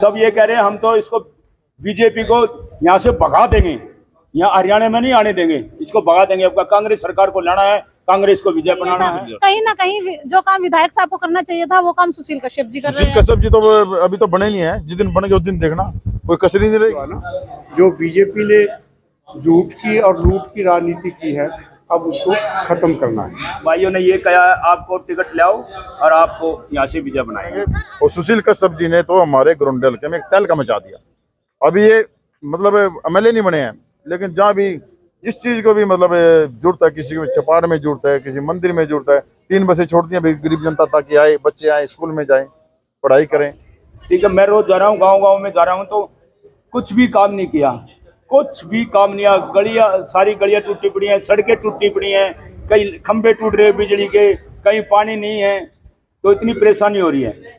सब ये कह रहे हैं हम तो इसको बीजेपी को यहाँ से भगा देंगे, यहाँ हरियाणा में नहीं आने देंगे, इसको भगा देंगे। अब कांग्रेस सरकार को लाना है, कांग्रेस को विजय बनाना है। कहीं ना कहीं जो काम विधायक साहब को करना चाहिए था वो काम सुशील कश्यप जी कर रहे हैं। सुशील कश्यप जी तो अभी तो बने नहीं है, जिस दिन बनेंगे उस दिन देखना, कोई कसर नहीं रहेगी। जो बीजेपी ने झूठ की और लूट की राजनीति की है, अब उसको खत्म करना है। भाइयों ने ये कहा आपको टिकट लाओ और आपको यहाँ से विजय बनाएंगे। और सुशील कश्यप जी ने तो हमारे ग्रोंडल के में एक तहलका मचा दिया। अभी ये मतलब एमएलए नहीं बने हैं, लेकिन जहाँ भी जिस चीज को भी मतलब जरूरत है, किसी को चपाड़ में जरूरत है, किसी मंदिर में जरूरत है, 3 बसें छोड़ दी हैं गरीब जनता ताकि आए, बच्चे आए, स्कूल में जाएं, पढ़ाई करें। ठीक है, मैं रोज जा रहा हूँ, गाँव में जा रहा हूँ, तो कुछ भी काम नहीं किया, कुछ भी काम नहीं। गलियां, सारी गलियां टूटी पड़ी हैं, सड़कें टूटी पड़ी हैं, कई खंभे टूट रहे हैं बिजली के, कहीं पानी नहीं है, तो इतनी परेशानी हो रही है।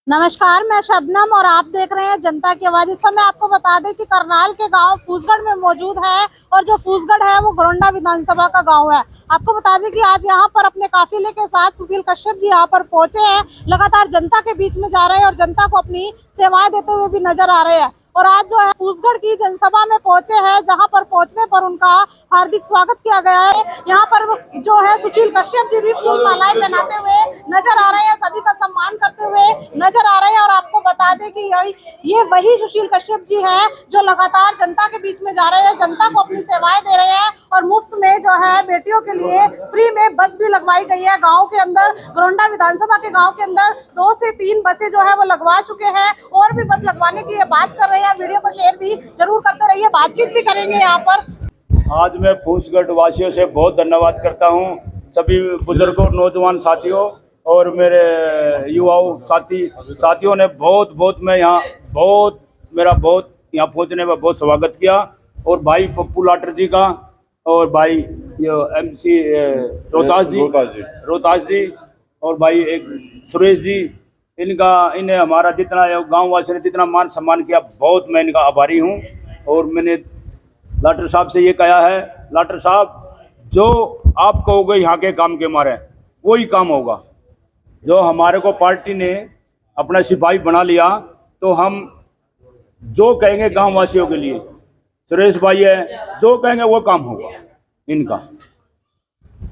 नमस्कार, मैं शबनम और आप देख रहे हैं जनता की आवाज। इस समय आपको बता दें कि करनाल के गांव फूसगढ़ में मौजूद है और जो फूसगढ़ है वो घरोंडा विधानसभा का गांव है। आपको बता दें कि आज यहां पर अपने काफिले के साथ सुशील कश्यप जी यहां पर पहुंचे हैं, लगातार जनता के बीच में जा रहे हैं और जनता को अपनी सेवाएं देते हुए भी नजर आ रहे हैं। और आज जो है फूसगढ़ की जनसभा में पहुंचे हैं, जहां पर पहुंचने पर उनका हार्दिक स्वागत किया गया है। यहाँ पर जो है सुशील कश्यप जी भी फूल मालाएं पहनाते हुए नजर आ रहे हैं, सभी का सम्मान करते हुए नजर आ रहे हैं। और आपको बता दें कि ये वही सुशील कश्यप जी है जो लगातार जनता के बीच में जा रहे हैं, जनता को अपनी सेवाएं दे रहे हैं और मुफ्त में जो है बेटियों के लिए फ्री में बस भी लगवाई गई है। गाँव के अंदर, घरोंडा विधानसभा के गाँव के अंदर 2 से 3 बसें जो है वो लगवा चुके हैं और भी बस लगवाने की ये बात कर रहे हैं। वीडियो को शेयर भी जरूर करते रहिए, बातचीत भी करेंगे यहाँ पर। आज मैं फूसगढ़ वासियों से बहुत धन्यवाद करता हूँ, सभी बुजुर्गों, नौजवान साथियों और मेरे युवाओं साथियों ने बहुत मैं यहाँ मेरा यहाँ पहुँचने में बहुत स्वागत किया। और भाई पप्पू लाटर जी का और भाई MC रोहतास जी और भाई एक सुरेश जी, इन्हें हमारा जितना गांव वासी ने जितना मान सम्मान किया, बहुत मैं इनका आभारी हूं। और मैंने लाटर साहब से ये कहा है, लाटर साहब जो आप कहोगे यहाँ के काम के मारे वही काम होगा। जो हमारे को पार्टी ने अपना सिपाही बना लिया, तो हम जो कहेंगे गांव वासियों के लिए, सुरेश भाई है, जो कहेंगे वो काम होगा इनका।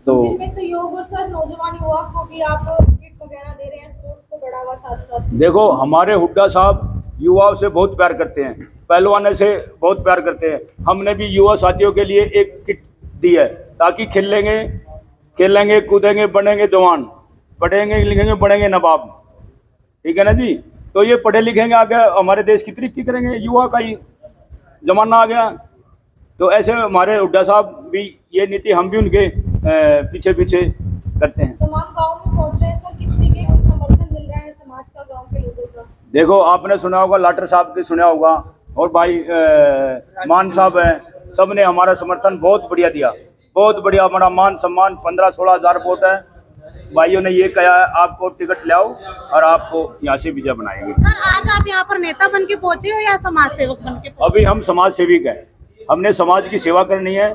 तो जिनमें सहयोग और सर नौजवान युवा को भी आप किट वगैरह दे रहे हैं, स्पोर्ट्स को बढ़ावा साथ। देखो, हमारे हुड्डा साहब युवाओं से बहुत प्यार करते हैं, पहलवानों से बहुत प्यार करते हैं। हमने भी युवा साथियों के लिए एक किट दी है ताकि खेलेंगे कूदेंगे, बनेंगे जवान, पढ़ेंगे लिखेंगे, बनेंगे नवाब। ठीक है ना जी? तो ये पढ़े लिखेंगे, आगे हमारे देश की तरक्की करेंगे। युवा का ही जमाना आ गया, तो ऐसे हमारे हुड्डा साहब भी ये नीति, हम भी उनके पीछे करते हैं। तमाम गाँव में पहुँच रहे हैं सर, किस तरीके से समर्थन मिल रहा है समाज का, गाँव के लोगों का? देखो, आपने सुना होगा, लाटर साहब के सुना होगा, और भाई मान साहब हैं, सब ने हमारा समर्थन बहुत बढ़िया दिया, बहुत बढ़िया। हमारा मान सम्मान 15-16 हज़ार वोट है। भाइयों ने ये कहा है आपको टिकट लाओ और आपको यहाँ से विजय बनाएंगे। सर, आज आप यहाँ पर नेता बन के पहुंचे हो या समाज सेवक बन के? अभी हम समाज सेविक हैं, हमने समाज की सेवा करनी है।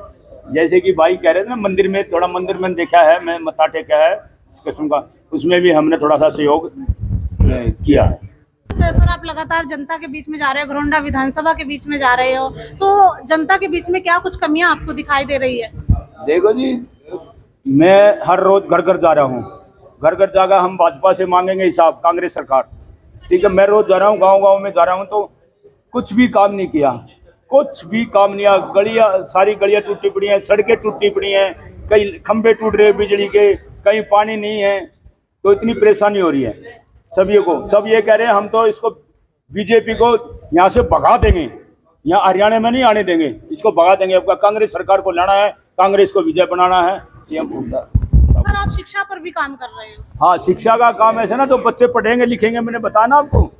जैसे कि भाई कह रहे थे ना, मंदिर में देखा है, मैं मत्था टेका है इस किस्म का, उसमें भी हमने थोड़ा सा सहयोग किया है। सर, आप लगातार जनता के बीच में जा रहे हो, घरोंडा विधानसभा के बीच में जा रहे हो, तो जनता के बीच में क्या कुछ कमियां आपको दिखाई दे रही है? देखो जी, मैं हर रोज घर जा रहा हूँ, घर जाकर हम भाजपा से मांगेंगे हिसाब, कांग्रेस सरकार। ठीक है, मैं रोज जा रहा हूँ, गाँव में जा रहा हूँ, तो कुछ भी काम नहीं किया, कुछ भी काम नहीं। गलियां, सारी गलियां टूटी पड़ी हैं, सड़कें टूटी पड़ी हैं, कई खंभे टूट रहे हैं बिजली के, कहीं पानी नहीं है, तो इतनी परेशानी हो रही है सभी को। सब ये कह रहे हैं हम तो इसको बीजेपी को यहाँ से भगा देंगे, यहाँ हरियाणा में नहीं आने देंगे, इसको भगा देंगे। अब कांग्रेस सरकार को लाना है, कांग्रेस को विजय बनाना है। सर, आप शिक्षा पर भी काम कर रहे हो? हाँ, शिक्षा का काम ऐसे ना, तो बच्चे पढ़ेंगे लिखेंगे, मैंने बताया ना आपको,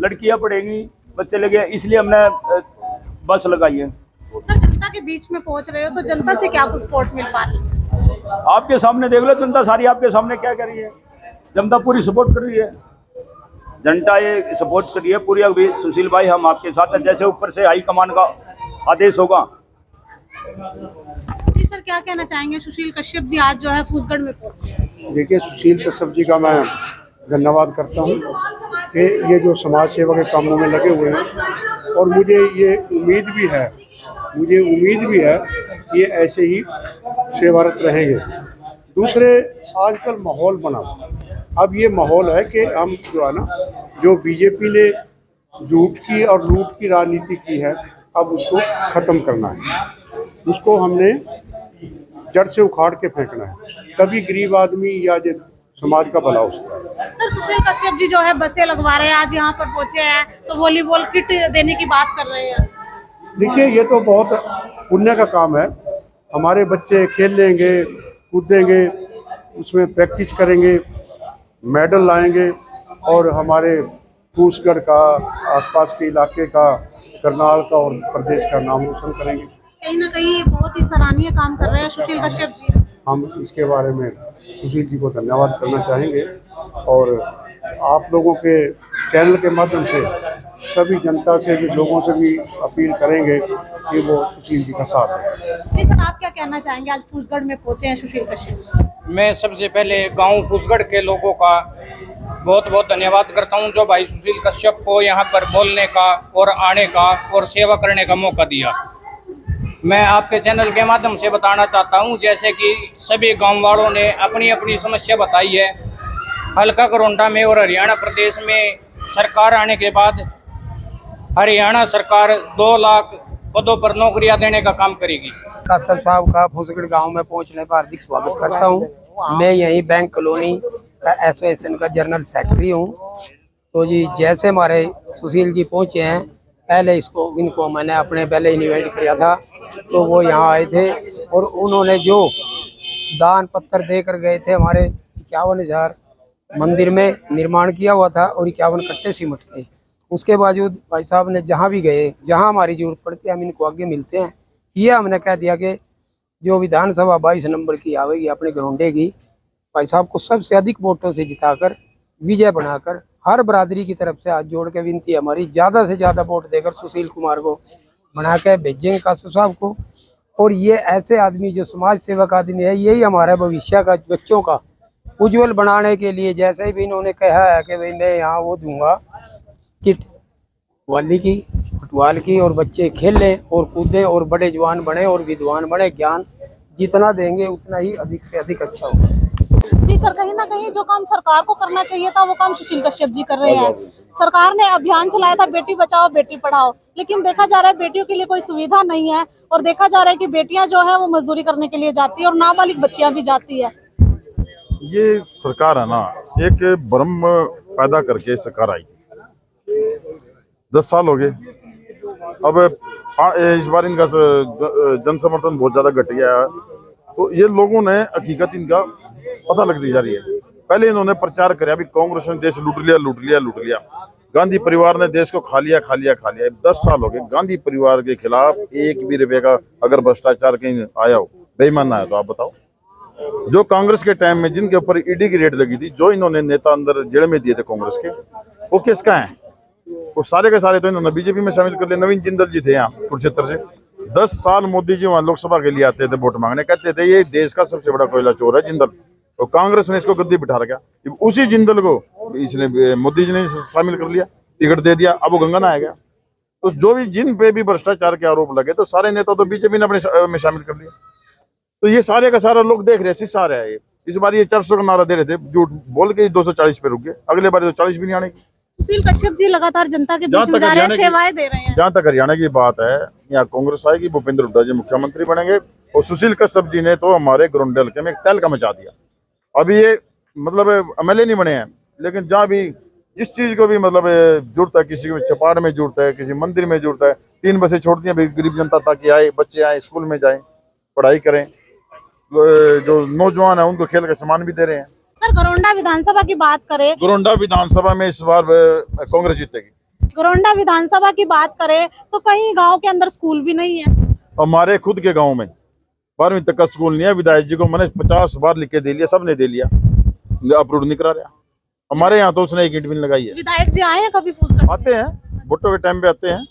लड़कियां पढ़ेंगी, बच्चे लगे, इसलिए हमने बस लगाई है। सर, जनता के बीच में पहुंच रहे हो, तो जनता से क्या कुछ सपोर्ट मिल पा रही है? आपके सामने देख लो, जनता सारी आपके सामने क्या कर रही है, जनता पूरी सपोर्ट कर रही है, जनता ये सपोर्ट कर रही है पूरी। अभी सुशील भाई, हम आपके साथ हैं, जैसे ऊपर से हाई कमान का आदेश होगा। जी सर, क्या कहना चाहेंगे? सुशील कश्यप जी आज जो है फूसगढ़ में पहुंचे। देखिए, सुशील कश्यप जी का मैं धन्यवाद करता हूँ। के ये जो समाज सेवा के कामों में लगे हुए हैं, और मुझे उम्मीद भी है कि ये ऐसे ही सेवारत रहेंगे। दूसरे, आजकल माहौल बना, अब ये माहौल है कि हम जो है ना, जो बीजेपी ने झूठ की और लूट की राजनीति की है, अब उसको ख़त्म करना है। उसको हमने जड़ से उखाड़ के फेंकना है, तभी गरीब आदमी या जो समाज का भला हो सकता है। सर, सुशील कश्यप जी जो है बसें लगवा रहे हैं, आज यहाँ पर पहुंचे हैं तो वॉलीबॉल किट देने की बात कर रहे हैं। देखिए, ये तो बहुत पुण्य का काम है। हमारे बच्चे खेल लेंगे, कूदेंगे, उसमें प्रैक्टिस करेंगे, मेडल लाएंगे, और हमारे फूसगढ़ का, आसपास के इलाके का, करनाल का और प्रदेश का नाम रोशन करेंगे। कहीं ना कहीं बहुत ही सराहनीय काम कर रहे हैं सुशील कश्यप जी। हम इसके बारे में सुशील जी को धन्यवाद करना चाहेंगे, और आप लोगों के चैनल के माध्यम से सभी जनता से भी, लोगों से भी अपील करेंगे कि वो सुशील जी का साथ दें। जी सर, आप क्या कहना चाहेंगे, आज फूसगढ़ में पहुंचे हैं सुशील कश्यप? मैं सबसे पहले गांव फूसगढ़ के लोगों का बहुत बहुत धन्यवाद करता हूं, जो भाई सुशील कश्यप को यहां पर बोलने का और आने का और सेवा करने का मौका दिया। मैं आपके चैनल के माध्यम से बताना चाहता हूं, जैसे कि सभी गांव वालों ने अपनी अपनी समस्या बताई है। हल्का घरोंडा में और हरियाणा प्रदेश में सरकार आने के बाद हरियाणा सरकार 2 लाख पदों पर नौकरियां देने का काम करेगी। कासर साहब का फूसगढ़ गांव में पहुंचने पर हार्दिक स्वागत करता हूं। मैं यही बैंक कॉलोनी का एसोसिएशन का जनरल सेक्रेटरी हूं। तो जी, जैसे हमारे सुशील जी पहुंचे हैं, पहले इनको मैंने अपने पहले इन्वाइट किया था, तो वो यहाँ आए थे और उन्होंने जो दान पत्र देकर गए थे, हमारे 51,000 मंदिर में निर्माण किया हुआ था और 51 कट्टे सीमेंट के। उसके बावजूद भाई साहब ने जहाँ भी गए, जहाँ हमारी जरूरत पड़ती है, हम इनको आगे मिलते हैं। ये हमने कह दिया कि जो विधानसभा 22 नंबर की आवेगी अपने घरोंडे की, भाई साहब को सबसे अधिक वोटों से जिताकर विजय बनाकर, हर बरादरी की तरफ से हाथ जोड़ के विनती है हमारी, ज़्यादा से ज़्यादा वोट देकर सुशील कुमार को बना के भेजेंगे कासर साहब को। और ये ऐसे आदमी जो समाज सेवक आदमी है, यही हमारा भविष्य का, बच्चों का उज्जवल बनाने के लिए, जैसे भी इन्होंने कहा है कि भाई मैं यहाँ वो दूंगा किट वाली की, फुटबॉल की, और बच्चे खेल लें और कूदें और बड़े जवान बने और विद्वान बने। ज्ञान जितना देंगे उतना ही अधिक से अधिक अच्छा होगा। जी सर, कहीं ना कहीं जो काम सरकार को करना चाहिए था, वो काम सुशील कश्यप जी कर रहे हैं। सरकार ने अभियान चलाया था बेटी बचाओ बेटी पढ़ाओ, लेकिन देखा जा रहा है बेटियों के लिए कोई सुविधा नहीं है, और देखा जा रहा है कि बेटियां जो है वो मजदूरी करने के लिए जाती है और नाबालिग बच्चियां भी जाती है। ये सरकार है ना, एक भ्रम पैदा करके सरकार आई थी। 10 साल हो गए। अब इस बार इनका जन समर्थन बहुत ज्यादा घट गया है, तो ये लोगों ने हकीकत इनका पता लगती जा रही है। पहले इन्होंने प्रचार किया भी कांग्रेस ने देश लूट लिया, गांधी परिवार ने देश को खा लिया। 10 साल हो गए। गांधी परिवार के खिलाफ 1 भी रुपए का अगर भ्रष्टाचार कहीं आया हो, बेईमान आया, तो आप बताओ। जो कांग्रेस के टाइम में जिनके ऊपर ईडी की रेड लगी थी, जो इन्होंने नेता अंदर जेल में दिए थे कांग्रेस के, वो किसका है? वो सारे के सारे तो इन्होंने बीजेपी में शामिल कर लिए। नवीन जिंदल जी थे यहाँ कुरुक्षेत्र से। 10 साल मोदी जी वहाँ लोकसभा के लिए आते थे वोट मांगने, कहते थे ये देश का सबसे बड़ा कोयला चोर है जिंदल, तो कांग्रेस ने इसको गद्दी बिठा रखा। उसी जिंदल को इसने मोदी जी ने शामिल कर लिया, टिकट दे दिया, अब वो गंगा आ गया। तो जो भी जिन पे भी भ्रष्टाचार के आरोप लगे, तो सारे नेता तो बीजेपी ने अपने में शामिल कर लिया। तो ये सारे का सारा लोग देख रहे हैं, शीशा रहा है ये। इस बार ये 400 का नारा दे रहे थे, झूठ बोल के 240 पे रुक गए। अगले बार तो 40 भी नहीं आने की। सुशील कश्यप जी लगातार जनता के बीच में जा रहे हैं, सेवाएं दे रहे हैं। जहाँ तक हरियाणा की बात है, यहाँ कांग्रेस आएगी, भूपेंद्र हुड्डा जी मुख्यमंत्री बनेंगे, और सुशील कश्यप जी ने तो हमारे ग्रोंडल के में एक तहलका मचा दिया। अभी ये मतलब एमएलए नहीं बने हैं, लेकिन जहाँ भी जिस चीज को भी मतलब जरूरत है, किसी को चपाड़ में जरूरत है, किसी मंदिर में जरूरत है, 3 बसें छोड़ दी हैं गरीब जनता, ताकि आए बच्चे आए, स्कूल में जाएं, पढ़ाई करें। जो नौजवान है उनको खेल का सामान भी दे रहे हैं। सर, घरोंडा विधानसभा की बात करें, घरोंडा विधानसभा में इस बार कांग्रेस जीतेगी। घरोंडा विधानसभा की बात करें तो कहीं गांव के अंदर स्कूल भी नहीं है। हमारे खुद के गांव में 12वीं तक का स्कूल नहीं है। विधायक जी को मैंने 50 बार लिख के दे लिया, सबने दे लिया, अप्रूव नहीं करा रहा। हमारे यहाँ तो उसने 1 ईंट भी नहीं लगाई है। विधायक जी आए हैं कभी फूसगढ़? आते हैं, वोटों के टाइम पे आते हैं,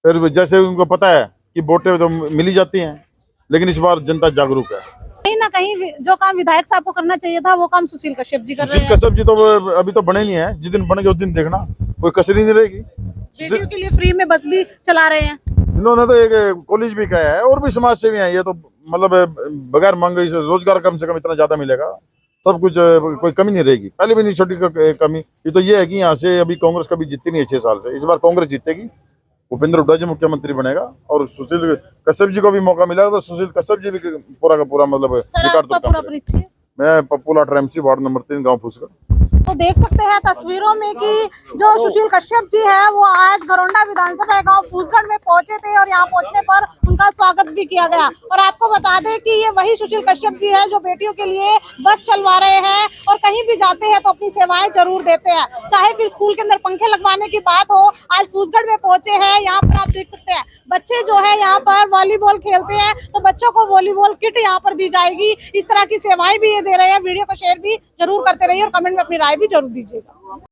फिर जैसे उनको पता है कि वोटें तो मिली जाती हैं, लेकिन इस बार जनता जागरूक है। कहीं ना कहीं जो काम विधायक साहब को करना चाहिए था वो काम सुशील कश्यप जी कर रहे सुशील हैं। कश्यप जी तो अभी तो बने नहीं है, जिस दिन बनेंगे उस दिन देखना, कोई कसरी नहीं रहेगी। बेटियों के लिए फ्री में बस भी चला रहे हैं। इन्होंने तो एक कॉलेज भी कहा है, और भी समाज सेवी हैं ये तो, मतलब बगैर महंगाई से रोजगार कम से कम इतना ज्यादा मिलेगा, सब कुछ कोई कमी नहीं रहेगी। पहले भी नहीं छोटी कमी। ये तो ये है कि यहाँ से अभी कांग्रेस कभी जीती नहीं है 6 साल से, इस बार कांग्रेस जीतेगी, भूपेंद्र हुड्डा जी मुख्यमंत्री बनेगा और सुशील कश्यप जी को भी मौका मिलेगा, तो सुशील कश्यप जी भी पूरा का पूरा मतलब सर रिकॉर्ड आपका तो पूरा काम परिचय। मैं पप्पूला ट्रेमसी वार्ड नंबर 3 गाँव फूसगढ़। तो देख सकते हैं तस्वीरों में कि जो सुशील कश्यप जी है वो आज घरोंडा विधानसभा गांव फूसगढ़ में पहुंचे थे और यहाँ पहुंचने पर उनका स्वागत भी किया गया। और आपको बता दें कि ये वही सुशील कश्यप जी है जो बेटियों के लिए बस चलवा रहे हैं और कहीं भी जाते हैं तो अपनी सेवाएं जरूर देते हैं, चाहे फिर स्कूल के अंदर पंखे लगवाने की बात हो। आज फूसगढ़ में पहुंचे हैं, यहाँ पर आप देख सकते हैं बच्चे जो है यहाँ पर वॉलीबॉल खेलते हैं तो बच्चों को वॉलीबॉल किट यहाँ पर दी जाएगी। इस तरह की सेवाएं भी ये दे रहे हैं। वीडियो को शेयर भी जरूर करते रहिए और कमेंट में अपनी राय भी जरूर दीजिएगा।